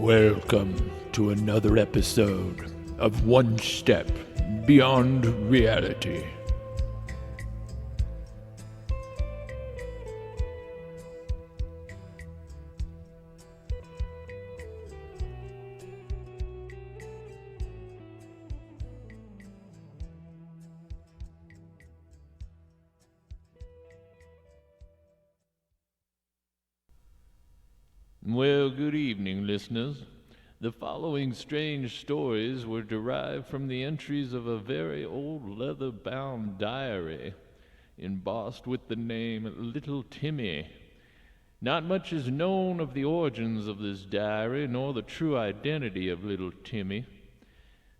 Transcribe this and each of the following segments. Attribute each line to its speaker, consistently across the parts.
Speaker 1: Welcome to another episode of One Step Beyond Reality. Well, good evening, listeners. The following strange stories were derived from the entries of a very old leather-bound diary embossed with the name Little Timmy. Not much is known of the origins of this diary, nor the true identity of Little Timmy.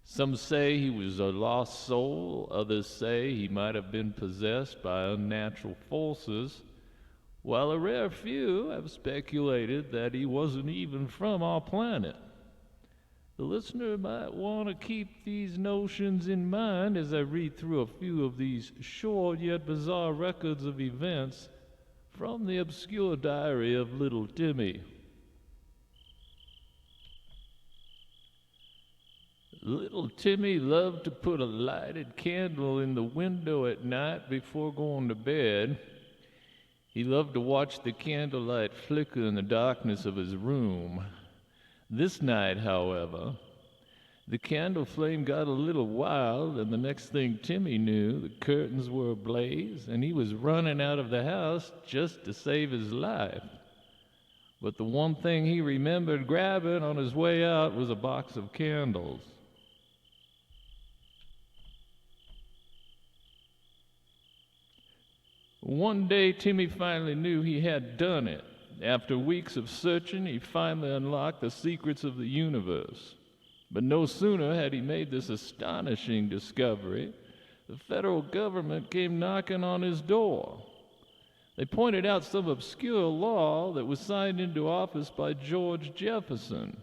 Speaker 1: Some say he was a lost soul, others say he might have been possessed by unnatural forces, while a rare few have speculated that he wasn't even from our planet. The listener might want to keep these notions in mind as I read through a few of these short yet bizarre records of events from the obscure diary of Little Timmy. Little Timmy loved to put a lighted candle in the window at night before going to bed. He loved to watch the candlelight flicker in the darkness of his room. This night, however, the candle flame got a little wild, and the next thing Timmy knew, the curtains were ablaze, and he was running out of the house just to save his life. But the one thing he remembered grabbing on his way out was a box of candles. One day, Timmy finally knew he had done it. After weeks of searching, he finally unlocked the secrets of the universe. But no sooner had he made this astonishing discovery, the federal government came knocking on his door. They pointed out some obscure law that was signed into office by George Jefferson.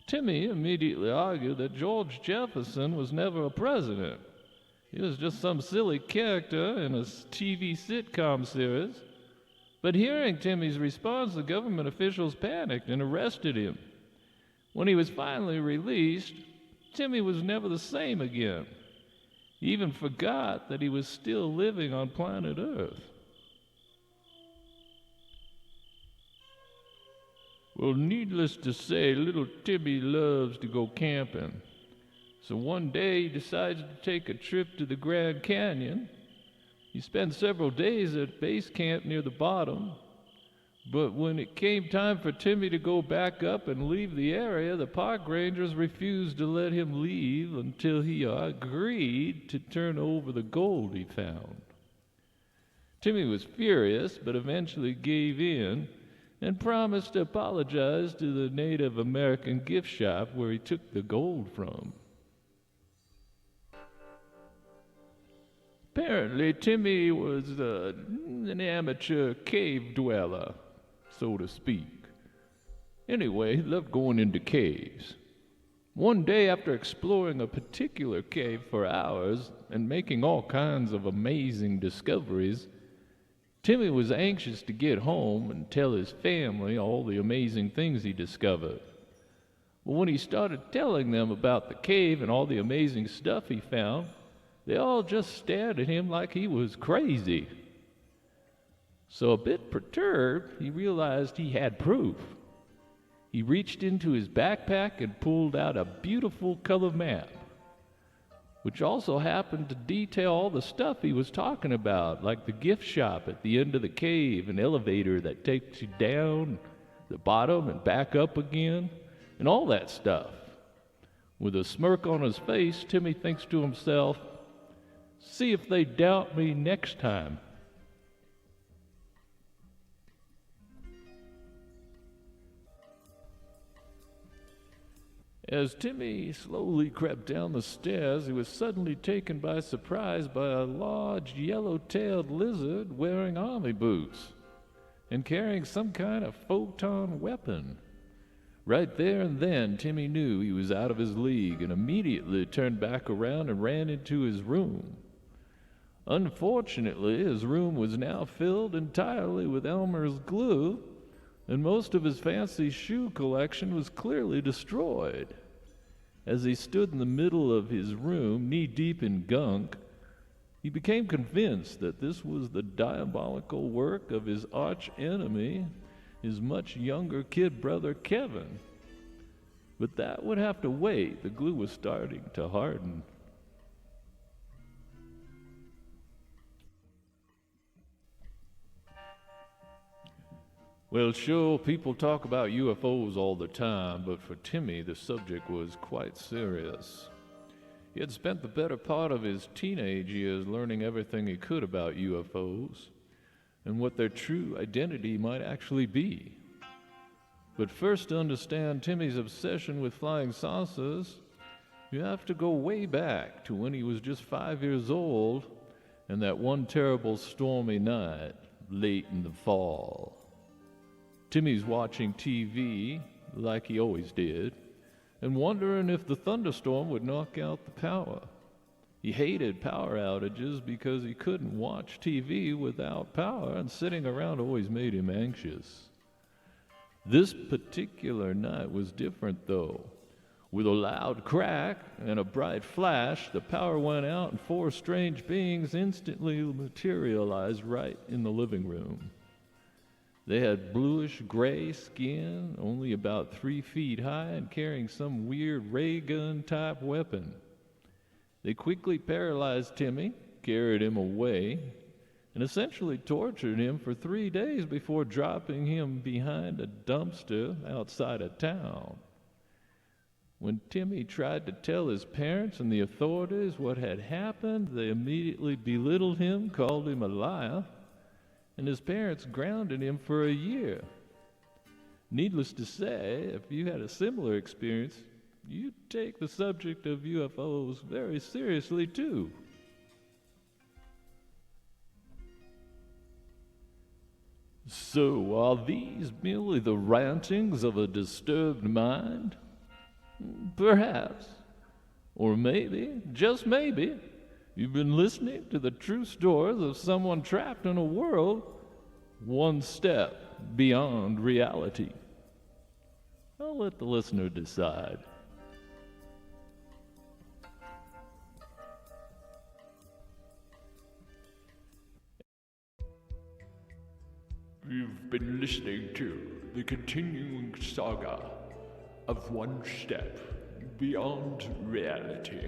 Speaker 1: Timmy immediately argued that George Jefferson was never a president. He was just some silly character in a TV sitcom series. But hearing Timmy's response, the government officials panicked and arrested him. When he was finally released, Timmy was never the same again. He even forgot that he was still living on planet Earth. Well, needless to say, little Timmy loves to go camping. So one day he decides to take a trip to the Grand Canyon. He spent several days at base camp near the bottom, but when it came time for Timmy to go back up and leave the area, the park rangers refused to let him leave until he agreed to turn over the gold he found. Timmy was furious, but eventually gave in and promised to apologize to the Native American gift shop where he took the gold from. Apparently, Timmy was an amateur cave dweller, so to speak. Anyway, he loved going into caves. One day, after exploring a particular cave for hours and making all kinds of amazing discoveries, Timmy was anxious to get home and tell his family all the amazing things he discovered. But when he started telling them about the cave and all the amazing stuff he found, they all just stared at him like he was crazy. So a bit perturbed, he realized he had proof. He reached into his backpack and pulled out a beautiful color map, which also happened to detail all the stuff he was talking about, like the gift shop at the end of the cave, an elevator that takes you down the bottom and back up again, and all that stuff. With a smirk on his face, Timmy thinks to himself, "See if they doubt me next time." As Timmy slowly crept down the stairs, he was suddenly taken by surprise by a large yellow-tailed lizard wearing army boots and carrying some kind of photon weapon. Right there and then, Timmy knew he was out of his league and immediately turned back around and ran into his room. Unfortunately, his room was now filled entirely with Elmer's glue, and most of his fancy shoe collection was clearly destroyed. As he stood in the middle of his room, knee-deep in gunk, he became convinced that this was the diabolical work of his arch-enemy, his much younger kid brother Kevin. But that would have to wait. The glue was starting to harden. Well, sure, people talk about UFOs all the time, but for Timmy, the subject was quite serious. He had spent the better part of his teenage years learning everything he could about UFOs and what their true identity might actually be. But first, to understand Timmy's obsession with flying saucers, you have to go way back to when he was just 5 years old and that one terrible stormy night late in the fall. Timmy's watching TV, like he always did, and wondering if the thunderstorm would knock out the power. He hated power outages because he couldn't watch TV without power, and sitting around always made him anxious. This particular night was different, though. With a loud crack and a bright flash, the power went out and 4 strange beings instantly materialized right in the living room. They had bluish-gray skin, only about 3 feet high, and carrying some weird ray gun-type weapon. They quickly paralyzed Timmy, carried him away, and essentially tortured him for 3 days before dropping him behind a dumpster outside of town. When Timmy tried to tell his parents and the authorities what had happened, they immediately belittled him, called him a liar, and his parents grounded him for a year. Needless to say, if you had a similar experience, you'd take the subject of UFOs very seriously too. So, are these merely the rantings of a disturbed mind? Perhaps. Or maybe, just maybe, you've been listening to the true stories of someone trapped in a world one step beyond reality. I'll let the listener decide. You've been listening to the continuing saga of One Step Beyond Reality.